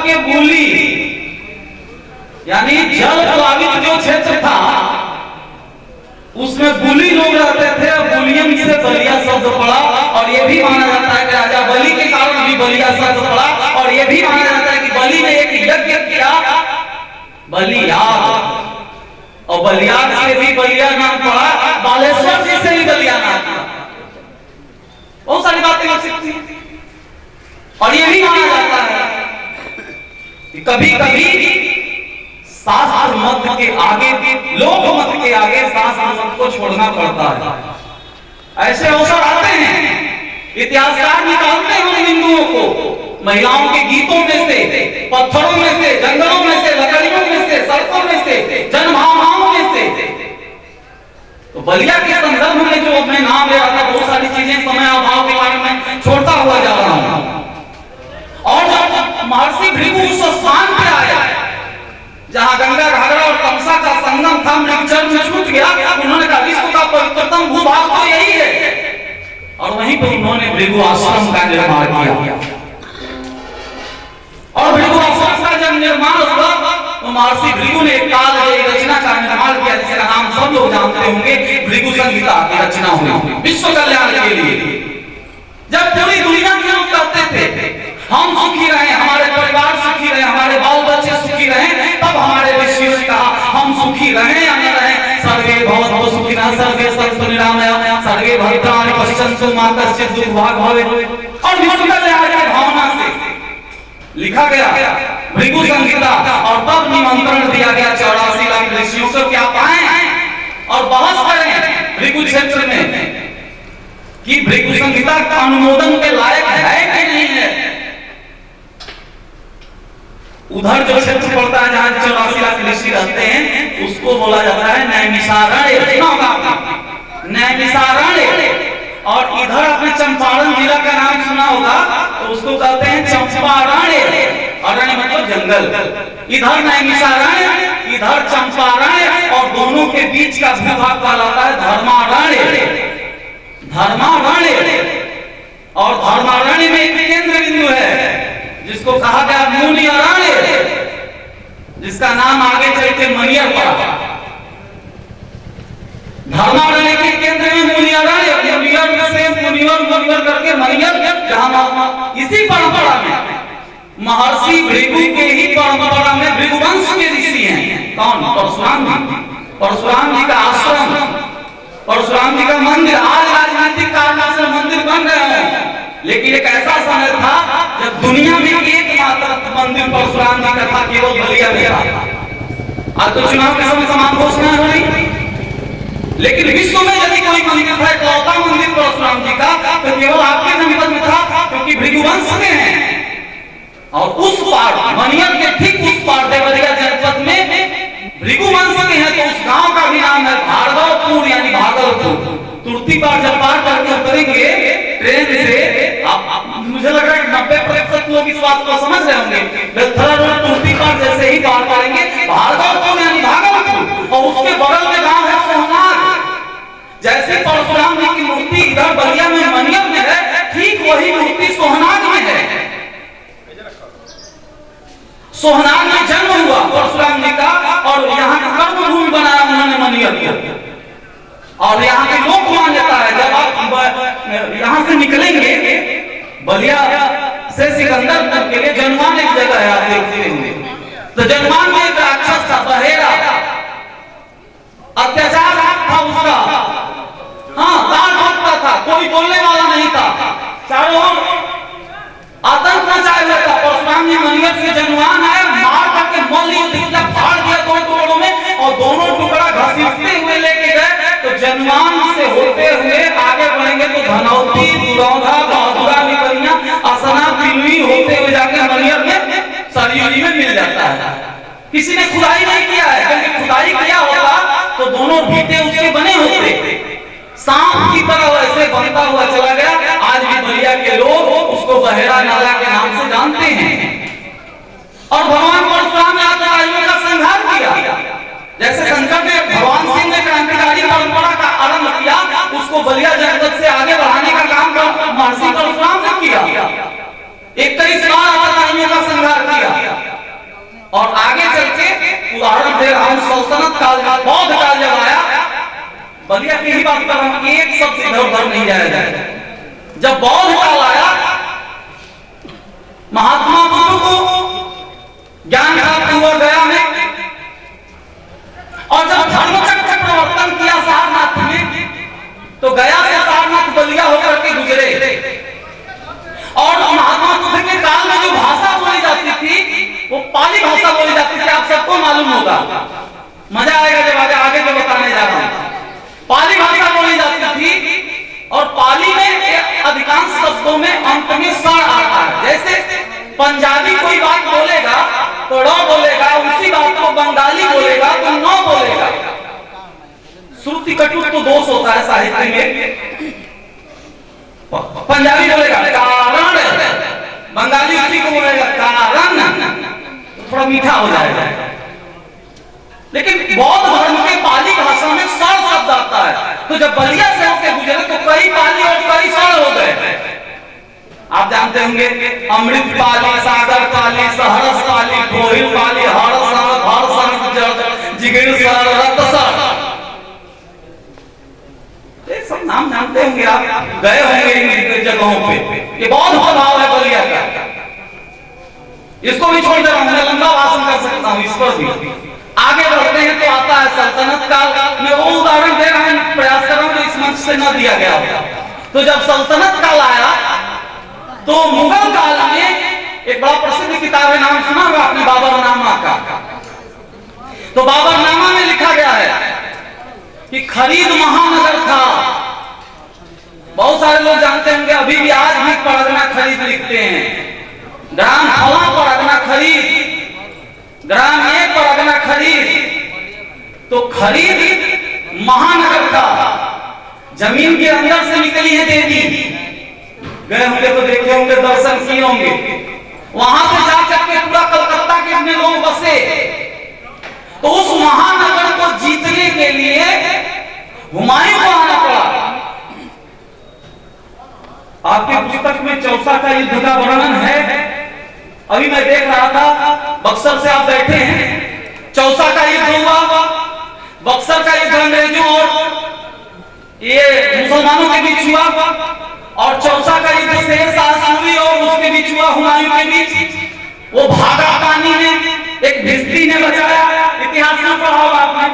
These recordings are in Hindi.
के बुली यानी जल प्लावित जो क्षेत्र था उसमें बुली लोग रहते थे। बुलियन से बलिया शब्द पड़ा और यह भी माना जाता है कि राजा बलि के कारण भी बलिया शब्द पड़ा और यह भी माना जाता है कि बलि ने एक यज्ञ किया बलियाग और बलियाग से भी बलिया नाम पड़ा, बालेश्वर जी से भी बलिया नाम पड़ा। बहुत सारी बातें हो सकती हैं और यह भी माना जाता है कि कभी कभी शास्त्र मत के आगे लोक मत के आगे शास्त्र मत को छोड़ना पड़ता है। ऐसे अवसर आते हैं, इतिहासकार निकालते हैं उन हिंदुओं को महिलाओं के गीतों में से, पत्थरों में से, जंगलों में से, लकड़ियों में से, सड़कों में से, जनभावनाओं में से। तो बलिया के संदर्भ में जो मैं नाम ले रहा था, बहुत सारी चीजें समय अभाव के कारण मैं छोड़ता हुआ जा रहा हूं। और जब महर्षि भृगु उस स्थान पे आया जहां गंगा घाघरा और तमसा का संगम था, मृगजल में छूट गया, उन्होंने कहा विश्व का पवित्रतम भूभाग तो यही है और वहीं पर उन्होंने भृगु आश्रम का निर्माण किया। और भृगु आश्रम का जब निर्माण हुआ तो महर्षि भृगु ने काल एक रचना का निर्माण किया जिसका नाम सब लोग जानते होंगे, भृगु संहिता की रचना हुई विश्व कल्याण के लिए। जब पूरी दुनिया के लोग कहते थे हम सुखी रहे, हमारे परिवार सुखी रहे, हमारे बाल बच्चे सुखी रहे, तब हमारे ऋषियों ने कहा हम सुखी रहे या न रहे, सर्वे भवन्तु सुखिनः सर्वे सन्तु निरामयाः सर्वे भद्राणि पश्यन्तु मा कश्चित् दुर्भाग् भवेत्। और विश्व कल्याण की भावना से लिखा गया भृगु संहिता और तब निमंत्रण दिया गया 84 लाख ऋषियों को क्या पाए और बहस करें भृगु क्षेत्र में कि भृगु संहिता का अनुमोदन के लायक है कि नहीं है। उधर जो क्षेत्र पड़ता है जहां 84 लाख ऋषि रहते हैं उसको बोला जाता है नैमिषारण्य, नैमिषारण्य। और इधर आपने चंपारण जिला का नाम सुना होगा तो उसको कहते हैं चंपारण्य, अरण्य मतलब जंगल। इधर नैमिषारण्य, इधर चंपारण्य और दोनों के बीच का भूभाग कहलाता है धर्मारण्य। धर्मारण्य और धर्मारण्य में एक केंद्र बिंदु है जिसको कहा गया मुनि अरण्य, जिसका नाम आगे चल के मनियर पड़ा। धर्मारण्य के केंद्र में मुनि अरण्य, मुनियर से मुनिवर करके मनियर, जहां इसी परंपरा में महर्षि भृगु के ही परंपरा में भृगुवंश के ऋषि हैं। कौन? परशुराम जी। परशुराम जी का आश्रम, परशुराम जी का मंदिर, आज राजनीतिक कारणों से मंदिर बन रहे हैं लेकिन एक ऐसा समय था जब दुनिया में एकमात्र मंदिर परशुराम जी का था, केवल बलिया में था। आज तो चुनाव के समय समान घोषणा हो रही, लेकिन विश्व में यदि कोई मंदिर था, इकलौता मंदिर परशुराम जी का, तो केवल आपके जनपद में था क्योंकि भृगुवंश के हैं। और उस पार मनियर के ठीक उस पार देवरिया जनपद में भृगुवंश के हैं, तो उस गांव का भी नाम है भार्गवपुर यानी भागलपुर। तुर्ती पार जब पार करके उतरेंगे ट्रेन से, मुझे लग रहा है 90% लोग इस बात को समझ रहे होंगे। बेलथरा रोड तुर्ती पार जैसे ही पार करेंगे भार्गवपुर यानी भागलपुर और उसके बगल में गांव है सोहनाग। जैसे परशुराम जी की मूर्ति इधर बलिया में मनियर में है, ठीक वही मूर्ति सोहनाग में है। सोहनाग में जन्म हुआ परशुराम जी का और यहाँ का कर्म भूमि बनाया उन्होंने मनियर को। और यहाँ के लोक मान्यता है जब आप यहाँ से निकलेंगे बलिया से सिकंदरपुर के लिए जनमान एक जगह है, आप देखते होंगे, तो जनमान में एक राक्षस था, बहेरा, अत्याचार था उसका, हाँ दान भोगता था, कोई बोलने वाला नहीं था, चारों ओर आतंक मचाए हुआ था। परशुराम जी मनियर से जनमान आए, मार करके मल दिया, फाड़ दिया दो टुकड़ों में और दोनों टुकड़ा घसीटते हुए लेके गए। तो जनमान से होते हुए आगे बढ़ेंगे तो धनौती, दुरौधा, बहादुरा, निकलिया, असना, पिलुई होते हुए जाके मनियर में सरयू जी में मिल जाता है। किसी ने खुदाई नहीं किया है, क्योंकि खुदाई किया होता तो दोनों भीटे उसके बने होते, सांप की तरह वैसे बनता हुआ चला गया। आज भी बलिया के लोग उसको बहेरा नाला के नाम से जानते हैं। और भगवान परशुराम ने आतंकवादियों का संहार किया, जैसे शंकर ने भगवान सिंह ने क्रांतिकारी परंपरा का आरंभ किया, उसको बलिया जनपद से आगे बढ़ाने का काम महर्षि परशुराम ने किया। 21 बार आतंकवादियों का संहार किया। और आगे चल के उदाहरण दे रहा हूं, सल्तनत काल, बौद्ध काल जब आया, बलिया की ही बात कर रहा हूं, एक शब्द इधर उधर नहीं जाया जाए। जब बौद्ध काल आया, महात्मा बुद्ध को ज्ञान प्राप्त हुआ गया में, और जब धर्मचक्र प्रवर्तन किया सारनाथ में, तो गया से सारनाथ बलिया होकर के गुजरे। और महात्मा बुद्ध के काल में जो भाषा बोली जाती थी वो पाली भाषा बोली जाती थी, आप सबको मालूम होगा, मजा आएगा जब आगे जो बताने जा रहा हूं। पाली भाषा बोली जाती थी और पाली में अधिकांश शब्दों में अंत में स आता है। जैसे पंजाबी कोई बात बोलेगा तो ड़ बोलेगा, उसी बात को बंगाली बोलेगा तो न बोलेगा। श्रुति कटुक तो दोष होता है साहित्य में। पंजाबी बोलेगा कारण, बंगाली उसी को बोलेगा कारण, तो थोड़ा मीठा हो जाएगा। लेकिन बौद्ध धर्म के पाली भाषा में सड़ शब्द आता है, तो जब बलिया से होकर गुजरे तो कई पाली और कई सड़ हो गए। आप जानते होंगे अमृत पाली, सागर पाली, सहरस पाली, कोहिल पाली, हरसन, जिगिर सर, रत सर, ये सब नाम जानते होंगे, आप गए होंगे इन जगहों पे। ये बहुत प्रभाव है बलिया का। इसको भी छोड़ दे रहा हूं, मैं लंबा भाषण कर सकता हूं इस पर भी। आगे बढ़ते हैं तो आता है सल्तनत काल। मैं वो उदाहरण दे रहा हूं, प्रयास कर रहा हूं जो इस मंच से न दिया गया होगा। तो जब सल्तनत काल आया तो मुगल काल में एक बड़ा प्रसिद्ध किताब है, नाम सुना होगा आपने, बाबरनामा का। तो बाबरनामा में लिखा गया है कि खरीद महानगर था। बहुत सारे लोग जानते होंगे, अभी भी आज भी परगना खरीद लिखते हैं। ग्राम फला परगना खरीद, ग्राम ये परगना खरीद। तो खरीद महानगर था, जमीन के अंदर से निकली है देवी। गए होंगे तो देखे होंगे, दर्शन किए होंगे। वहां से जाकर के पूरा कलकत्ता के अपने लोग बसे। तो उस महानगर को जीतने के लिए हुमायूं को आना पड़ा। आपके पुस्तक में चौसा का युद्ध का वर्णन है। अभी मैं देख रहा था, बक्सर से आप बैठे हैं, चौसा का युद्ध हुआ। बक्सर का युद्ध अंग्रेजों और ये मुसलमानों के बीच हुआ, और चौसा का युद्ध शेर शाह सूरी और उसके बीच हुआ, हुमायूं के बीच। वो भागा पानी में, एक भिस्ती ने बचाया, इतिहास में पढ़ा होगा आपने।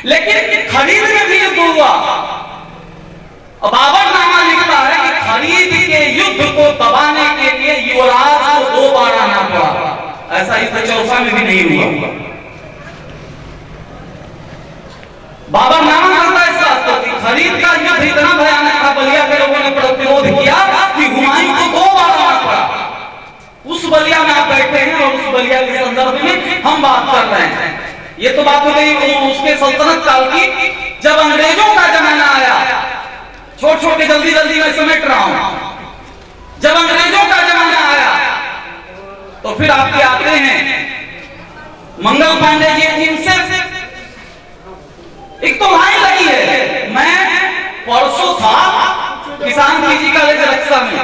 लेकिन खरीद में भी युद्ध हुआ। बाबरनामा लिखता है कि खरीद के युद्ध को दबाने के लिए युवराज को 2 बार आना पड़ा। ऐसा युद्ध चौसा में भी नहीं हुआ। बाबरनामा करता है इस बात को कि खरीद का युद्ध इतना भयानक था, बलिया के लोगों ने प्रतिरोध किया कि हुमायूं को 2 बार आना पड़ा। उस बलिया में आप बैठे हैं और उस बलिया के संदर्भ में हम बात कर रहे हैं। ये तो बात हो गई उसके सल्तनत काल की। जब अंग्रेजों का जमाना आया, छोड़ छोड़ के जल्दी जल्दी मैं समेट रहा हूं। जब अंग्रेजों का जमाना आया तो फिर आपके आते हैं मंगल पांडे जी। इनसे एक तो लाइन लगी है, मैं परसों था किसान फिजिकल कॉलेज रक्षा में,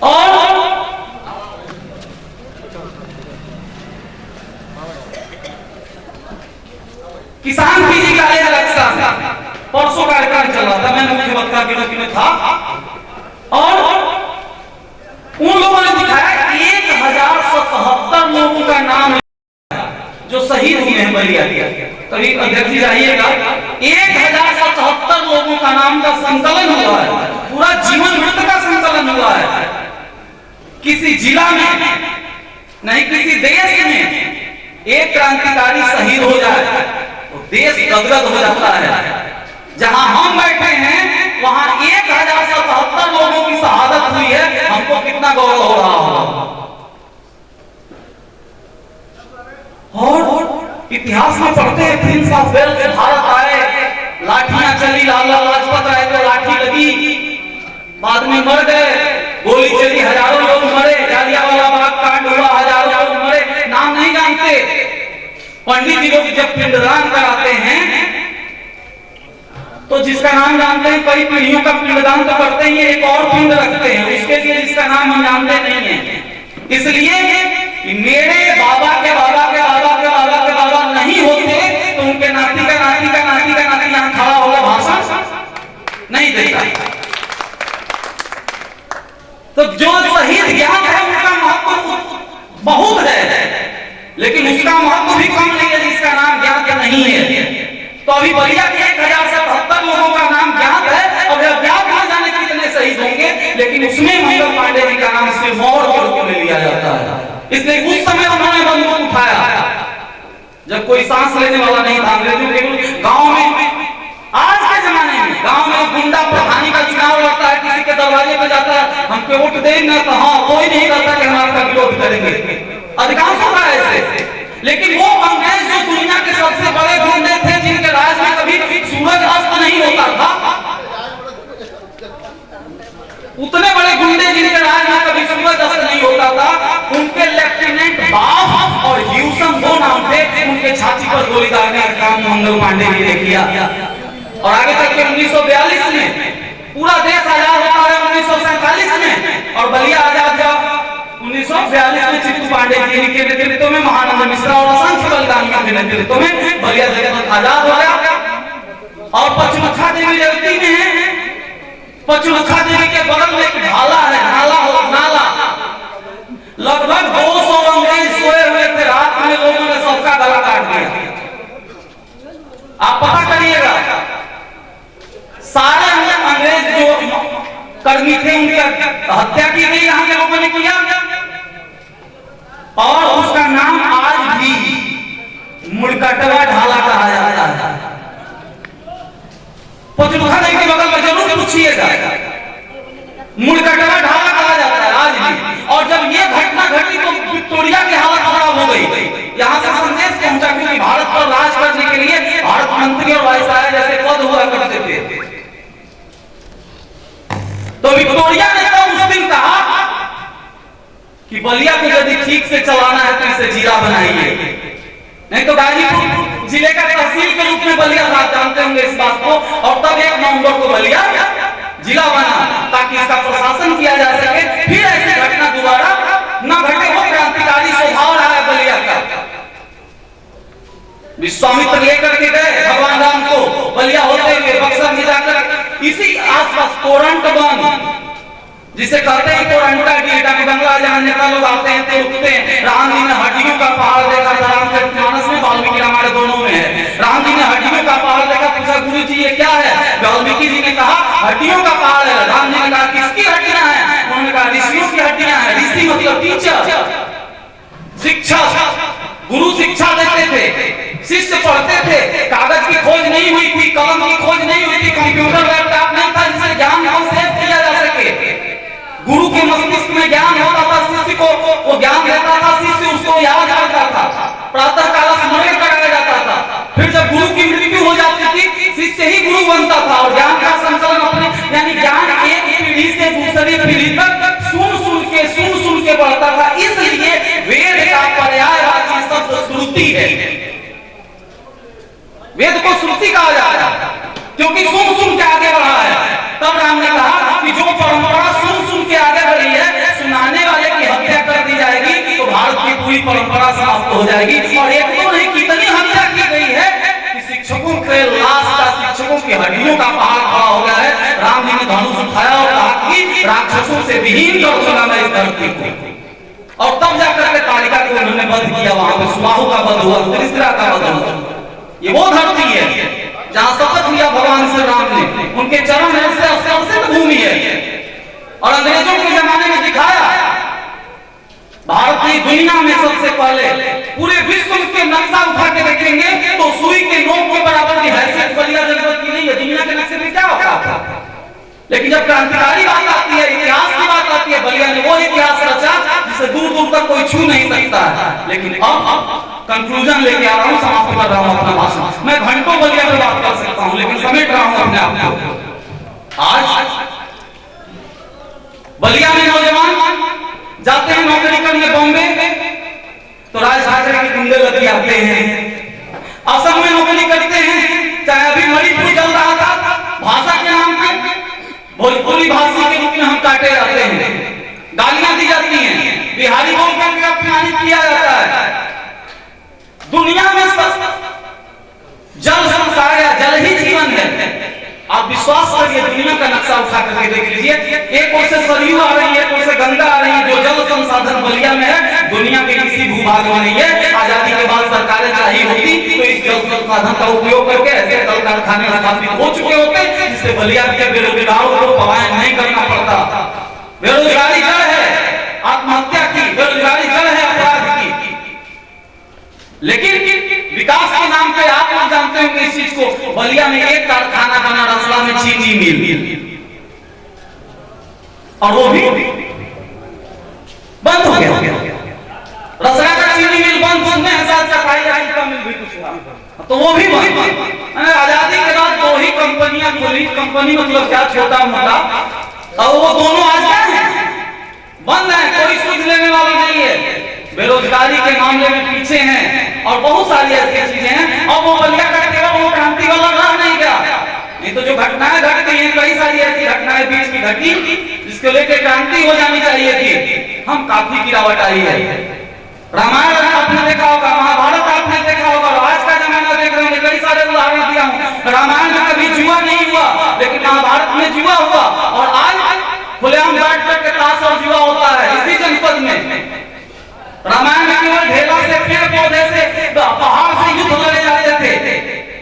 और किसान फिजिकल कॉलेज रक्षा में परसों कार्यक्रम चल रहा था। मैं मुख्य वक्ता के रूप में था, और उन लोगों ने दिखाया 1077 लोगों का नाम जो शहीद हुए हैं बलिया। कभी अध्यक्ष जाइएगा, 1077 लोगों का नाम का संकलन हुआ है। पूरा जीवन वृत्त का संकलन हुआ है। किसी जिला में नहीं, किसी देश में एक क्रांतिकारी शहीद हो जाए तो देश गदगद हो जाता है। जहां हम बैठे हैं वहां 1077 लोगों की शहादत हुई है, हमको कितना गौरव हो रहा होगा। और इतिहास में पढ़ते हैं, प्रिंस ऑफ वेल्स भारत आए, लाठियां चली, लाला लाजपत राय को लाठी लगी, बाद में मर गए, गोली चली, हजारों लोग मरे, जालियांवाला बाग कांड हुआ, हजारों लोग मरे, नाम नहीं जानते। पंडित जी लोग जब पिंडदान कराते हैं तो जिसका नाम जानते हैं, कई पीढ़ियों का पिंडदान तो करते ही एक और पिंड रखते हैं उसके लिए, जिसका नाम हम जानते नहीं है। इसलिए कि मेरे बाबा के बाबा के बाबा के बाबा के बाबा नहीं होते तो उनके नाती का नाती का नाती का नाती यहां खड़ा होगा भाषण नहीं देता। तो जो शहीद ज्ञान है उनका महत्व बहुत है, लेकिन उसका महत्व भी कम नहीं है जिसका नाम ज्ञात नहीं है। तो अभी बलिया के 1077 लोगों का नाम ज्ञात है और ज्ञात न जाने कितने शहीद होंगे, लेकिन उसमें मंगल पांडे जी का नाम इसमें मौत के रूप में लिया जाता है। इसलिए उस समय उन्होंने बंदूक उठाया जब कोई सांस लेने वाला नहीं था। अंग्रेजों के गांव में, आज के जमाने में गांव में गुंडा प्रधानी का चुनाव लड़ता है, किसी के दरवाजे पे जाता है, हमको वोट देना, तो हाँ कोई नहीं करता कि हम आपका विरोध करेंगे, अधिकांश होता है ऐसे। लेकिन वो अंग्रेज जो दुनिया के सबसे बड़े गुंडे थे, जिनके राज में कभी सूरज अस्त नहीं होता था, उतने बड़े गुंडे जिनके राज में कभी सूरज अस्त नहीं होता था, उनके लेफ्टिनेंट बाफ और ह्यूसन दो नाम थे, उनके छाती पर गोली दागने का काम मंगल पांडे जी ने किया। और आगे चल के 1942 में पूरा देश आजाद होता है, 1947 में, और बलिया आजाद जब 1942 में चित्तू पांडे जी के नेतृत्व में, महानंद मिश्रा और असंख्य बलिदानियों के नेतृत्व में बलिया जनपद आजाद हो गया। और पचमुखा देवी रेवती में है, पचमुखा देवी के बगल में एक ढाला है, नाला, लगभग 200 अंग्रेज सोए हुए थे, रात में लोगों ने सबका गला काट दिया। आप पता करिएगा, सारे अंग्रेज जो कर्मी थे उनकी हत्या की गई, यहाँ के लोगों ने किया, और उसका नाम आज भी मुड़कटवा ढाला कहा जाता है। पचमुखा देवी के बगल में जरूर पूछिएगा, मुड़कटवा ढाला कहा जाता है आज भी। और जब ये घटना घटी तो विक्टोरिया की हालत खराब हो गई। यहाँ से संदेश पहुंचा क्योंकि भारत पर राज करने के लिए भारत मंत्री और वायसराय जैसे पद हुआ करते थे। तो विक्टोरिया ने तो उस दिन कहा कि बलिया को यदि ठीक से चलाना है तो इसे जिला बनाइए, नहीं तो गाजीपुर जिले का तहसील के रूप में बलिया था, जानते होंगे इस बात को। और तब 1 नवंबर को बलिया जिला बना ताकि इसका प्रशासन किया जा सके, फिर ऐसी घटना दोबारा न घटे। वो क्रांतिकारी स्वभाव रहा है बलिया का। विश्वामित्र लेकर के गए भगवान राम को बलिया होते हुए बक्सर में जाकर, इसी आसपास तोरंट बन जिसे कहते हैं तोरंटा डीटा के बंगला, जहां नेता लोग आते हैं तो रुकते हैं। राम जी ने हड्डियों का पहाड़ देखा था, रामचरितमानस में, वाल्मीकि रामायण दोनों में है। राम जी ने हड्डियों का पहाड़ देखा, पूछा गुरु जी ये क्या है? वाल्मीकि जी ने कहा हड्डियों का पहाड़ है। राम जी ने कहा किसकी हड्डियां हैं? उन्होंने कहा ऋषियों की हड्डियां हैं। ऋषि मतलब टीचर, शिक्षक, गुरु शिक्षा देते थे, शिष्य पढ़ते थे। कागज की खोज नहीं हुई थी, कलम की खोज नहीं हुई थी, कंप्यूटर लैपटॉप नहीं था जिससे ज्ञान को सेव किया जा सके। गुरु के मस्तिष्क में ज्ञान होता था, शिष्य को वो ज्ञान देता था, शिष्य उसको याद करता था, प्रातः काल स्मरण कराया जाता था। फिर जब गुरु की मृत्यु हो जाती थी, शिष्य ही गुरु बनता था और ज्ञान का संकलन अपने, यानी ज्ञान एक पीढ़ी से दूसरी पीढ़ी तक सुन के बढ़ता था। इसलिए वेद का पर्यायवाची शब्द श्रुति है। वेद को श्रुति कहा जाता है क्योंकि सुन के आगे बढ़ा है। तब राम ने कहा कि जो परंपरा सुन के आगे बढ़ी है, सुनाने वाले की हत्या कर दी जाएगी तो भारत की पूरी परंपरा समाप्त हो जाएगी। और एक तो नहीं कितनी हत्या की गई है कि शिक्षकों के लाश का, शिक्षकों की हड्डियों का पहाड़ खड़ा हो गया है। राम जी ने धनुष उठाया और कहा कि राक्षसों से विहीन कर दूंगा मैं इस धरती को। और तब जाकर के तालिका को उन्होंने वध किया, वहां पे सुबाहु का वध हुआ, त्रिशिरा का वध हुआ। ये वो धरती है जहां शपथ लिया भगवान श्री राम ने, उनके चरण से स्पर्शित भूमि है। और अंग्रेजों के जमाने में दिखाया भारत ने दुनिया में सबसे पहले, पूरे विश्व के नक्शा उठा के देखेंगे तो सुई के नोक के बराबर की हैसियत बलिया जनपद की नहीं है। दुनिया के नक्शे में क्या होता था, लेकिन जब क्रांतिकारी बात आती है, इतिहास की बात आती है, बलिया ने वो इतिहास रचा जिसे दूर दूर तक कोई छू नहीं सकता है। लेकिन अब कंक्लूजन लेके आ रहा हूं, समाप्त कर रहा हूं अपना भाषण। मैं घंटों बलिया पे बात कर सकता हूं, लेकिन समेट रहा हूं अपने आप को। आज बलिया में नौजवान जाते हैं नौकरी करने बॉम्बे, तो राज ठाकरे के गुंडे लग आते हैं। असम में नौकरी करते हैं, चाहे अभी मणिपुर चल रहा था, भाषा के नाम पे भोजपुरी भाषा के रूप में हम काटे जाते हैं, गालियां दी जाती हैं। बिहारी बोल करके अपमानित किया जाता है। दुनिया में सब जल संसार है, जल ही जीवन है। आप विश्वास करिए, दुनिया का नक्शा उठा करके देख लीजिए, एक ओर से सरयू आ रही है, एक ओर से गंगा आ रही है। जो जल संसाधन बलिया में है, दुनिया के किसी भूभाग में नहीं है। आजादी के बाद सरकारें चाहिए होती तो इस जल संसाधन का उपयोग करके ऐसे कल कारखाने स्थापित हो चुके होते जिससे बलिया के बेरोजगारों को पलायन नहीं करना पड़ता। बेरोजगारी जड़ है आत्महत्या की, बेरोजगारी जड़ है अपराध की। लेकिन विकास के नाम पे आप लोग जानते होंगे इस चीज को, बलिया में एक कारखाना बना, रसला में चीनी मिल, और वो भी बंद हो गया। रसला का चीनी मिल बंद, उसमें का मिल भी कुछ हुआ, तो वो भी बंद। आजादी के बाद दो ही कंपनियां खुली, कंपनी मतलब क्या, छोटा मोटा, और वो दोनों आज क्या है, बंद है, कोई सूझ लेने वाला नहीं है। बेरोजगारी के मामले में पीछे हैं और बहुत सारी ऐसी चीजें हैं। और वो बलिया का केवल वो क्रांति वाला रह नहीं गया, नहीं तो जो घटनाएं घट गई हैं, कई सारी ऐसी घटनाएं बीच में घटी जिसको लेकर क्रांति हो जानी चाहिए थी, हम काफी गिरावट आई है। रामायण आपने देखा होगा, महाभारत आपने देखा होगा, आज का जमाना देख रहे हैं, कई सारे उदाहरण दिया हूं। रामायण में कभी जुआ नहीं हुआ, लेकिन महाभारत में जुआ हुआ, और आज खुलेआम बैठ करके ताश और जुआ होता है इसी जनपद में। रामायण में केवल ढेला से, पेड़ पौधे से, पहाड़ से युद्ध लड़े जाते थे।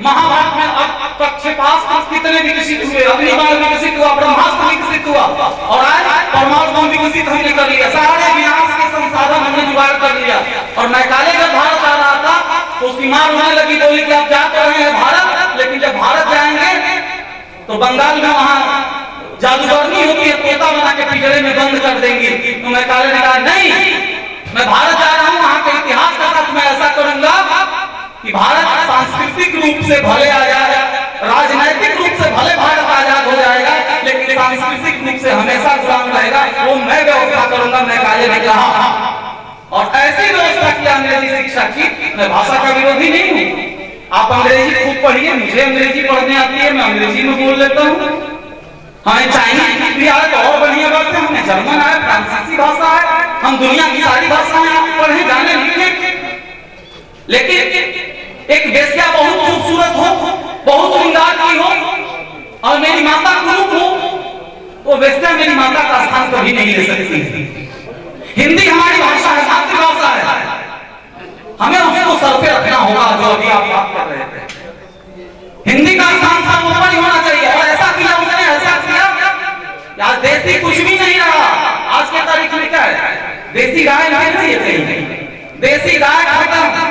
महाभारत में अब प्रक्षेपास्त्र कितने विकसित हुए, अग्निबाण विकसित हुआ, ब्रह्मास्त्र विकसित हुआ, और आज परमाणु बम विकसित हमने कर लिया। सारे विनाश के संसाधन हमने जुगाड़ कर लिया। और मैकाले जब भारत आ रहा था तो उसकी मां रोने लगी, बोली कि आप जा तो रहे हैं भारत, लेकिन जब भारत जाएंगे तो बंगाल में वहां जादूगरनी होती है, तोता बना के पिंजरे में बंद कर देंगी। तो मैकाले ने कहा नहीं, मैं भारत जा रहा हूं, वहां के इतिहास के साथ मैं ऐसा करूंगा कि भारत सांस्कृतिक रूप से भले आ जाए, राजनीतिक रूप से भले भारत आजाद हो जाएगा, लेकिन सांस्कृतिक रूप से हमेशा गुलाम रहेगा, वो मैं व्यवस्था करूंगा। मैकाले ने कहा, और ऐसी व्यवस्था की अंग्रेजी शिक्षा की। मैं भाषा का विरोधी नहीं हूं, आप अंग्रेजी खूब पढ़िए, मुझे अंग्रेजी पढ़ने आती है, मैं अंग्रेजी में बोल लेता हूं। हमें चाइनीज भी आए तो और बढ़िया बात है, हमें जर्मन आए, फ्रांसीसी भाषा है, हम दुनिया की सारी भाषाएं आप पढ़े जाने लिखे। लेकिन एक वेश्या बहुत खूबसूरत हो, बहुत श्रृंगार की हो, और मेरी माता कुरूप हो, वो वेश्या मेरी माता का स्थान कभी नहीं ले सकती। हिंदी हमारी भाषा है, मातृभाषा है, हमें उसको सर पे रखना होगा, जो अभी आप बात कर रहे थे। हिंदी का स्थान सब ऊपर ही होना चाहिए। और ऐसा किया उसने, ऐसा किया यार, देसी कुछ भी नहीं रहा। आज के तारीख में क्या है, देसी गाय नहीं रही है कहीं, देसी गाय खत्म,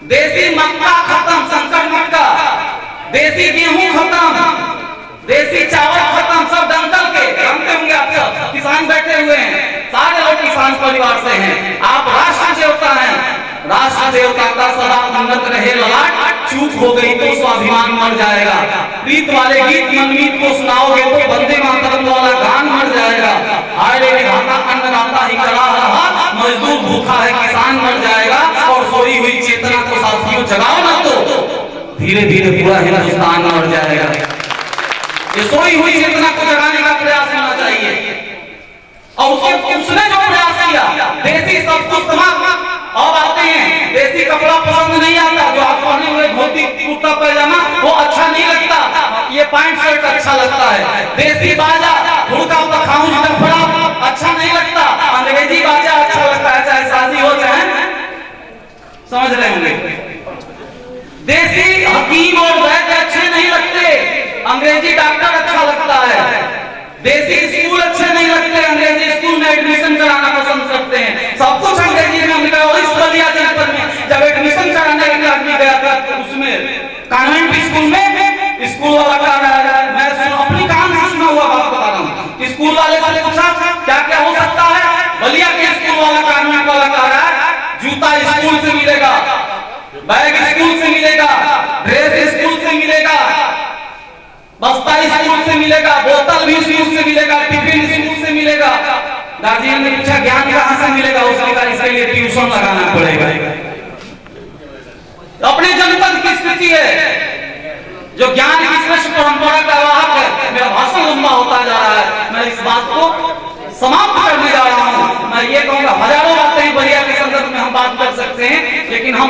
देसी मक्का खत्म, संकट मक्का, देसी गेहूं खत्म, देसी चावल खत्म, सब दंगल के। जानते होंगे आप सब, किसान बैठे हुए हैं, सारे लोग किसान परिवार से हैं। आप राष्ट्र देवता हैं, राष्ट्र देवता का सदा उन्नत रहे ललाट, चूक हो गई तो स्वाभिमान मर जाएगा। प्रीत वाले गीत मनमीत को सुनाओगे तो वंदे मातरम वाला गान मर जाएगा। हाय रे विधाता अन्नदाता ही करा रहा, मजदूर भूखा है किसान मर जाएगा। और सोई हुई चेतना को साथियों जगाओ ना तो धीरे धीरे पूरा हिंदुस्तान मर जाएगा। ये सोई हुई चेतना को जगाने का प्रयास होना चाहिए। और उसने जो प्रयास किया, देसी सब कुछ तमाम। अब आते हैं, देसी कपड़ा पसंद नहीं आता, जो आप पहने हुए धोती कुर्ता पैजामा वो अच्छा नहीं लगता, ये पैंट शर्ट अच्छा लगता है। देसी बाजा, हुड़का पखाउज डफड़ा अच्छा नहीं लगता, अंग्रेजी बाजा अच्छा लगता है, चाहे शादी हो चाहे, समझ रहे होंगे। देसी हकीम और वैद्य अच्छे नहीं लगते, अंग्रेजी डॉक्टर अच्छा लगता है। देसी स्कूल अच्छे नहीं लगते, अंग्रेजी स्कूल में एडमिशन कराना पसंद करते हैं। सब कुछ अंग्रेजी में हमने और इस बलिया जनपद में जब एडमिशन कराने के लिए आदमी गया था तो उसमें कॉन्वेंट स्कूल में स्कूल वाला कह रहा है, मैं अपनी कान से सुना हुआ बात बता रहा हूँ। स्कूल वाले से पूछा क्या क्या हो सकता है, बलिया के स्कूल वाला कॉन्वेंट वाला कह रहा है जूता स्कूल से मिलेगा, बैग स्कूल से मिलेगा, ड्रेस स्कूल से मिलेगा, बस्ता स्कूल से मिलेगा, बोतल भी स्कूल से मिलेगा, टिफिन स्कूल से मिलेगा। गार्जियन ने पूछा ज्ञान कहां से मिलेगा, उसने कहा इसके लिए ट्यूशन लगाना पड़ेगा। अपने जनपद की स्थिति है, जो ज्ञान की श्रेष्ठ परंपरा का वाहक है। मेरा भाषण लंबा होता जा रहा है, मैं इस बात को समाप्त करने जा रहा हूं। मैं ये कहूंगा सकते हैं, लेकिन हम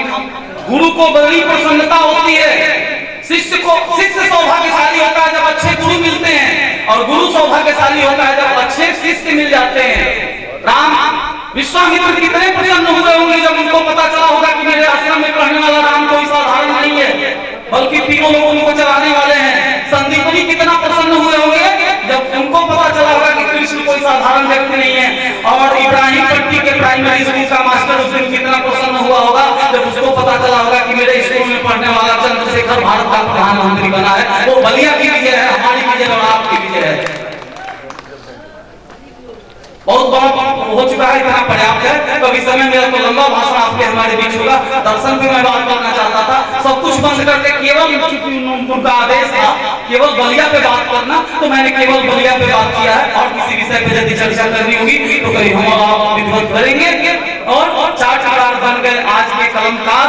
गुरु को बड़ी प्रसन्नता होती है। शिष्य सौभाग्यशाली होता है जब अच्छे गुरु मिलते हैं, और गुरु सौभाग्यशाली होता है जब अच्छे शिष्य मिल जाते हैं। राम विश्वामित्र कितने प्रसन्न हुए होंगे जब उनको पता चला होगा कि मेरे आश्रम में रहने वाला राम कोई साधारण नहीं है, बल्कि तीनों लोग उनको चलाने वाले हैं। संदीपनी कितना प्रसन्न हुए होंगे जब उनको पता चला होगा कि कृष्ण कोई साधारण व्यक्ति नहीं है। और इब्राहिम पट्टी के प्राइमरी स्कूल का मास्टर उस दिन कितना प्रसन्न हुआ होगा जब उसको पता चला होगा कि मेरे स्कूल में पढ़ने वाला चंद्रशेखर भारत का प्रधानमंत्री बना है। वो बलिया की विजय है, हमारी विजय और आपकी विजय है। बहुत बड़ा हो चुका है, इतना पर्याप्त है। कभी समय मेरा तो लंबा भाषण आपके हमारे बीच होगा। दर्शन पे मैं बात करना चाहता था, सब कुछ बंद करके केवल उनका आदेश था केवल बलिया पे बात करना, तो मैंने केवल बलिया पे बात किया है। और किसी विषय पे यदि चर्चा करनी होगी तो कहीं हम आप विधिवत करेंगे। और चार बन गए आज के कलमकार,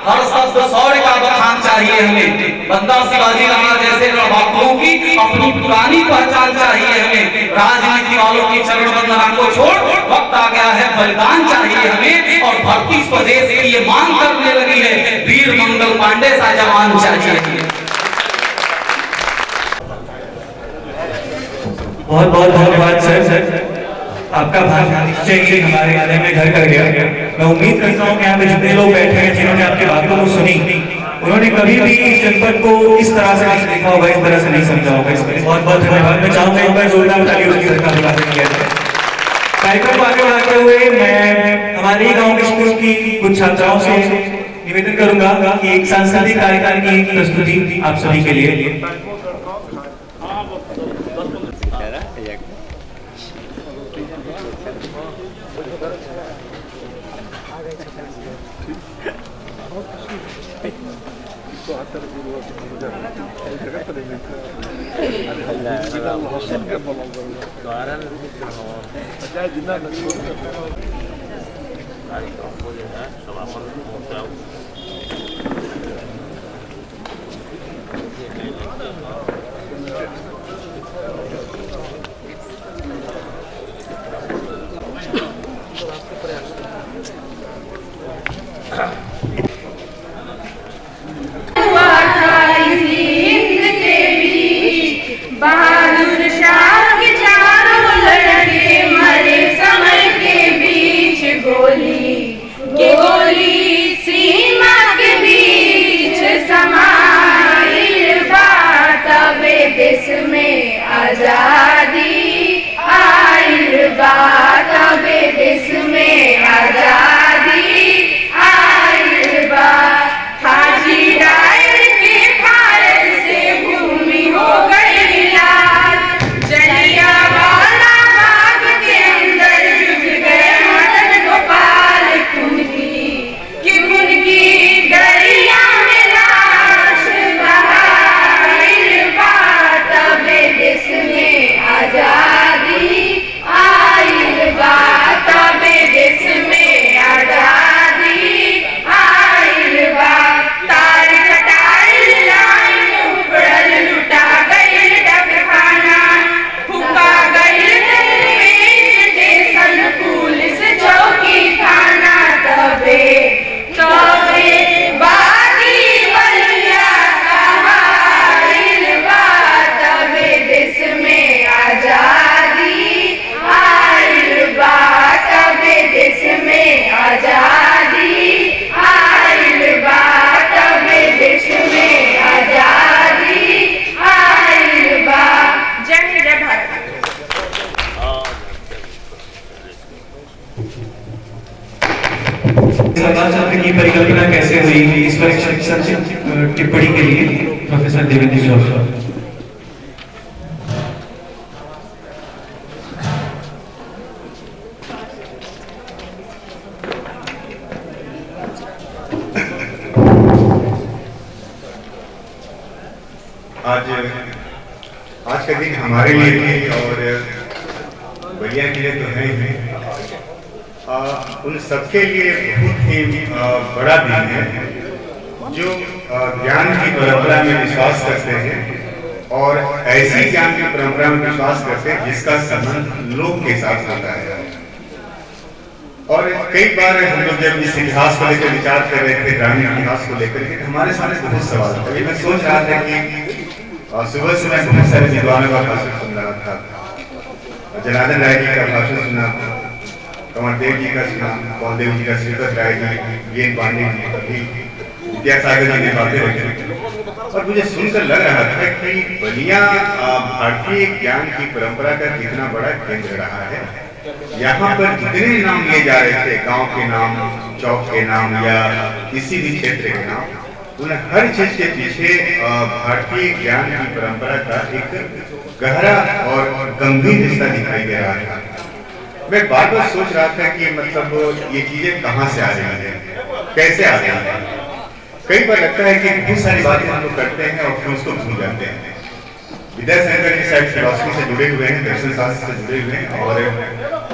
हर शब्द शौर्य का बखान चाहिए हमें। बंदा शिवाजी राणा जैसे रणबांकुरों की अपनी पुरानी पहचान चाहिए हमें। राजनीति वालों की चरण वंदना को छोड़ वक्त आ गया है बलिदान चाहिए हमें। और भर्ती स्वदेश की ये मांग करने लगी है, वीर मंगल पांडे सा जवान चाहिए। बहुत बहुत धन्यवाद सर, आपका भाषण निश्चय ही हमारे गले में घर कर गया। मैं उम्मीद करता हूँ कि यहाँ पे जितने लोग बैठे हैं जिन्होंने आपकी बातों को सुनी, उन्होंने कभी भी इस जनपद को इस तरह से नहीं देखा होगा, इस तरह से नहीं समझा होगा। इसके लिए बहुत बहुत धन्यवाद। मैं चाहूँगा एक बार जोरदार ताली उसकी सरकार बुला किया जाए। कार्यक्रम को आगे बढ़ाते हुए मैं हमारे ही गाँव के स्कूल की कुछ छात्राओं से निवेदन करूंगा कि एक सांस्कृतिक कार्यक्रम की प्रस्तुति आप सभी के लिए। बहादुर शाह के चारों लड़के मरे समय के बीच गोली सीमा के बीच समाइल बा, तबे देश में आजादी आइल बा, तबे देश में आजादी आइल बा। हाजी राय के फायर से भूमि हो गई लाल, जलियांवाला बाग के अंदर जुट गए मदन गोपाल खून की दरिया में लाश बहाइल बा, तबे देश में आजादी आइल बा, तबे देश में आजादी आइल बा। तार कटाइल लाइन उपड़ल लुटा गइल डकखाना, फुका गइल रेलवे स्टेशन पुलिस चौकी थाना, तबे बागी बलिया कहाइल बा, तबे देश में आजादी आइल बा, तबे देश में आजादी आइल बा, तबे देश में आजादी आइल बा। जय हिंद जय भारत। समाज शास्त्र की परिकल्पना कैसे हुई, इस पर एक संक्षिप्त टिप्पणी के लिए प्रोफेसर देवेंद्र जोशी। आज का दिन हमारे लिए भी और भैया के लिए तो है ही, उन सबके लिए बहुत ही बड़ा दिन है जो ज्ञान की परंपरा में विश्वास करते हैं और ऐसी ज्ञान की परंपरा में विश्वास करते हैं जिसका संबंध लोक के साथ होता है। और कई बार हम लोग जब इस इतिहास को लेकर विचार कर रहे थे, ग्रामीण इतिहास को लेकर के, हमारे सामने बहुत सवाल थे। अभी मैं सोच रहा था कि सुबह से मैं बहुत सारे विद्वानों का भाषण सुन रहा था। जनार्दन राय जी का भाषण सुना, कंवर देव जी का सुना, बलदेव जी का, श्रीपत राय जी, वीएन पांडे जी, अभी विद्यासागर जी ने बातें रखी, और मुझे सुनकर लग रहा था कि बलिया भारतीय ज्ञान की परंपरा का कितना बड़ा केंद्र रहा है। यहाँ पर जितने नाम लिए जा रहे थे, गांव के नाम, चौक के नाम या किसी भी क्षेत्र के नाम, उन हर चीज के पीछे भारतीय ज्ञान की परंपरा का एक गहरा और गंभीर रिश्ता दिखाई दे रहा था। मैं बार बार सोच रहा था कि मतलब ये चीजें कहाँ से आ रही है, कैसे आ रही है। कई बार लगता है कि बहुत सारी बातें हम लोग करते हैं और फिर उसको भूल जाते हैं। विद्यासागर जी शायद फिलॉसफी से जुड़े हुए हैं, दर्शन शास्त्र से जुड़े हुए हैं, और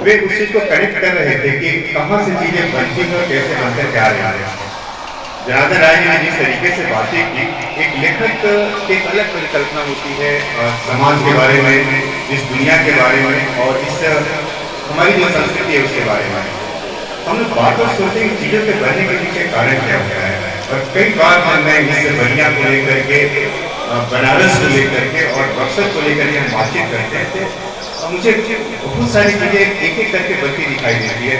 वे उस चीज को कनेक्ट कर रहे थे कि कहाँ से चीजें बनती हैं और कैसे बनकर क्या आ रही है। जनार्दन राय जी ने जिस तरीके से बातें की, एक लेखक की एक अलग परिकल्पना होती है समाज के बारे में, इस दुनिया के बारे में, और इस हमारी जो संस्कृति है उसके बारे में। हम लोग बार बार सोचते हैं चीजों के बनने के पीछे कारण क्या होता है, और कई बार मैं इस बलिया को लेकर के, बनारस को लेकर के और बक्सर को लेकर के हम बातचीत करते थे, और मुझे बहुत सारी चीजें एक एक करके बनती दिखाई देती है।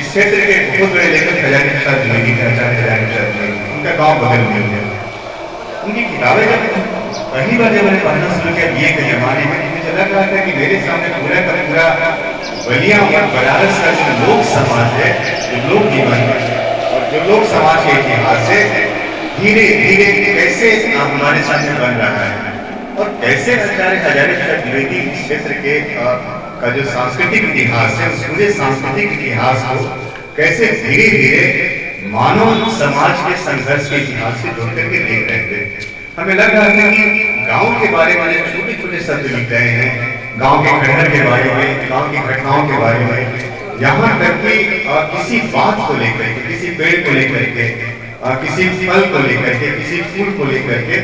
इस क्षेत्र के बहुत बड़े लेखक खजानी प्रसाद द्विवेदी का, आचार्य खजानी प्रसाद द्विवेदी, उनका गाँव बगल में है। उनकी किताबें जब पहली बार जब मैंने पढ़ना शुरू किया बीए के जमाने में, मुझे लग रहा था कि मेरे सामने पूरा का पूरा बलिया और बनारस का जो लोक समाज है, जो लोक जीवन है और जो लोक समाज के इतिहास है, धीरे धीरे कैसे हमारे सामने बन रहा है, और कैसे आचार्य खजानी प्रसाद द्विवेदी इस क्षेत्र के का जो सांस्कृतिक इतिहास है, उस पूरे सांस्कृतिक इतिहास को कैसे धीरे धीरे मानव समाज के संघर्ष के इतिहास से जोड़ करके देख रहे थे। हमें लग रहा था कि गांव के बारे में छोटे छोटे शब्द लिख रहे हैं, गांव के खंडहर के बारे में, गांव की घटनाओं के बारे में, यहाँ तक कि किसी बात को लेकर के, किसी पेड़ को लेकर के, किसी फल को लेकर के, किसी फूल को लेकर के,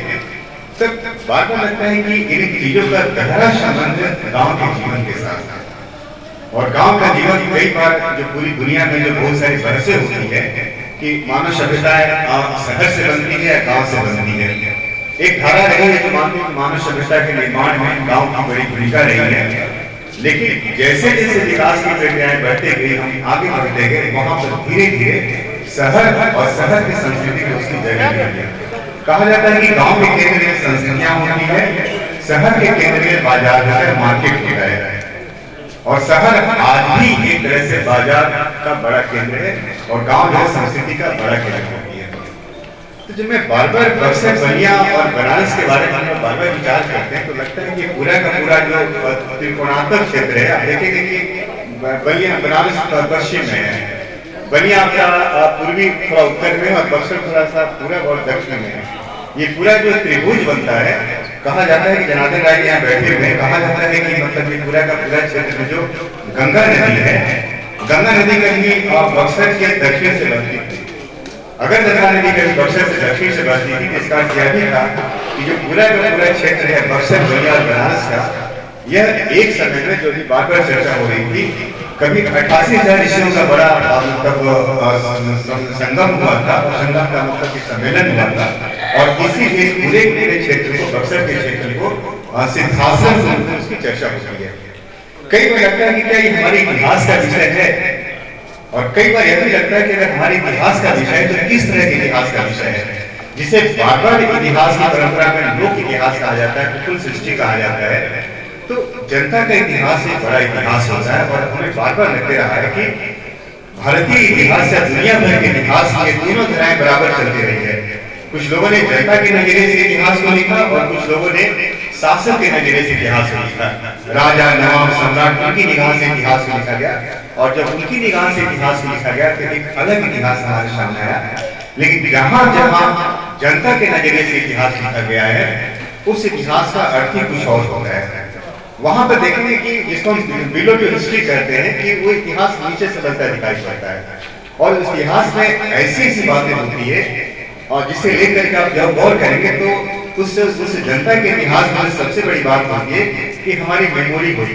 तब बार बार लगता है कि इन चीजों का गहरा संबंध गांव के जीवन के साथ है। और गांव का जीवन कई बार जो पूरी दुनिया में जो बहुत सारी बहसें होती है कि मानव सभ्यता शहर से बनती है या गांव से बनती है, एक धारा रही है जो मानती है मानव सभ्यता के निर्माण में गांव की बड़ी भूमिका रही है। लेकिन जैसे जैसे विकास की प्रक्रियाएं बढ़ते गई, हम आगे बढ़ते गए, वहां पर धीरे धीरे शहर और शहर की संस्कृति को उसकी जगह मिली है। कहा जाता है कि गांव के केंद्र में संस्कृतियां होती है, शहर के केंद्र में बाजार होता है, मार्केट होता है, और शहर आज भी एक तरह से बाजार का बड़ा केंद्र है और गांव जो संस्कृति का बड़ा केंद्र होती है। तो जब मैं बार बार बक्सर, बलिया और बनारस के बारे में बार बार विचार करते हैं तो लगता है कि पूरा का पूरा जो त्रिकोणात्मक क्षेत्र है, आप देखेंगे कि बलिया बनारस पश्चिम में है, बलिया आपका पूर्वी थोड़ा उत्तर में, और बक्सर थोड़ा सा पूरा और दक्षिण में है। ये पूरा जो त्रिभुज बनता है, कहा जाता है कि जनार्दन राय यहाँ बैठे हुए हैं, कहा जाता है कि मतलब ये पूरा का पूरा क्षेत्र में जो गंगा नदी है, गंगा नदी कहीं बक्सर के दक्षिण से बनती थी। अगर गंगा नदी कहीं बक्सर से दक्षिण से बहती थी तो इसका अर्थ यह भी था कि जो पूरा का पूरा क्षेत्र है बक्सर, बलिया और बनारस का, यह एक समय में जो भी बार बार चर्चा हो रही थी, कभी 88,000 ऋषियों का बड़ा मतलब संगम हुआ था, संगम का मतलब कि सम्मेलन हुआ था, और इसी पूरे पूरे क्षेत्र को, बक्सर के क्षेत्र को सिद्धाश्रम उसकी चर्चा होती है। कई बार लगता है कि क्या ये हमारे इतिहास का विषय है, और कई बार यह भी लगता है कि अगर हमारे इतिहास का विषय है तो किस तरह के इतिहास का विषय है, जिसे बार बार इतिहास की परंपरा में लोक इतिहास कहा जाता है, कुल सृष्टि कहा जाता है। तो जनता का इतिहास एक बड़ा इतिहास होता है, और हमें बार बार लगते रहा है कि भारतीय इतिहास या दुनिया भर के इतिहास ये दोनों धाराएं बराबर चलती रही है। कुछ लोगों ने जनता के नजरिए से इतिहास को लिखा और कुछ लोगों ने शासक के नजरिए से इतिहास को लिखा। राजा, नवाब, सम्राट, उनकी निगाह से इतिहास को लिखा गया, और जब उनकी निगाह से इतिहास को लिखा गया तो एक अलग इतिहास हमारे सामने आया। लेकिन जहां जहां जनता के नजरिए से इतिहास लिखा गया है, उस इतिहास का अर्थ ही कुछ और होता है। वहां पर देखेंगे कि जिसको हम बिलो टू हिस्ट्री कहते हैं कि वो इतिहास नीचे से बनता दिखाई पड़ता है, और इस इतिहास में ऐसी ऐसी बातें होती है, और जिसे लेकर के आप जब गौर करेंगे तो उस जनता के इतिहास में सबसे बड़ी बात होती है कि हमारी मेमोरी होती है।